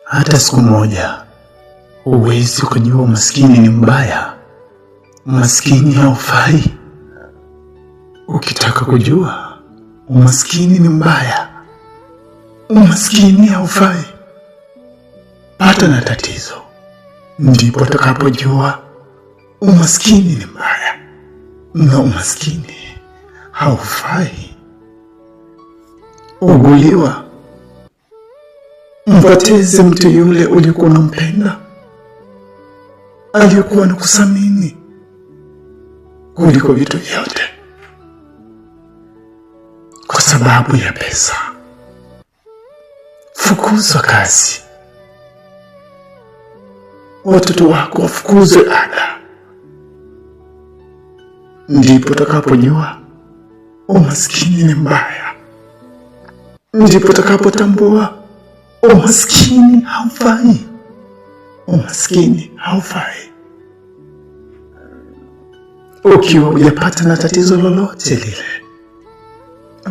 Hata siku moja huwezi kujua umaskini ni mbaya. Umaskini haufai. Ukitaka kujua umaskini ni mbaya, umaskini haufai, pata na tatizo, ndipo utakapojua umaskini ni mbaya na umaskini haufai. Uguliwa, mpoteze mtu yule ulikuwa unampenda, aliyekuwa na kusamini kuliko vitu vyote, kwa sababu ya pesa. Fukuzwa kazi, watoto wako wafukuzwe ada, ndipo utakapojua umaskini ni mbaya, ndipo utakapotambua umaskini haufai. Umaskini haufai. Ukiwa hujapata na tatizo lolote lile,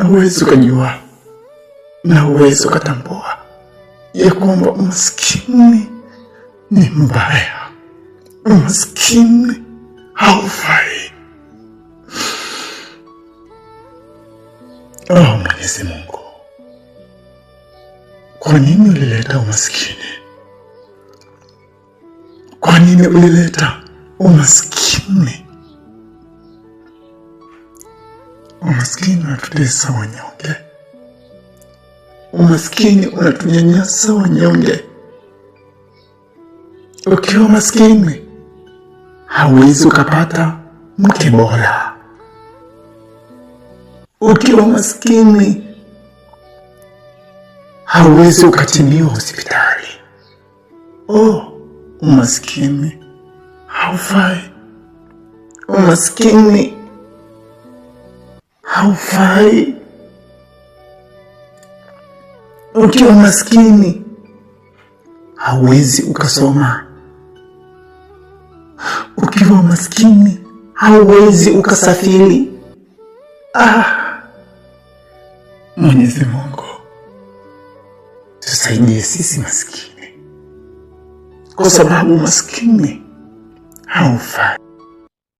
huwezi ukajua na huwezi ukatambua ya kwamba umaskini ni mbaya, umaskini haufai. Mwenyezi Mungu, kwa nini ulileta umaskini? Kwa nini ulileta umaskini? Umaskini unatutesa wanyonge. Umaskini unatunyanyasa wanyonge. Ukiwa maskini, hauwezi ukapata mke bora. Ukiwa maskini, hauwezi ukatibiwa hospitali. Umaskini haufai. Umaskini haufai. Ukiwa maskini, hauwezi ukasoma. Ukiwa maskini, hauwezi ukasafiri. Mwenyezi Mungu, tusaidie sisi maskini, kwa sababu maskini haufai.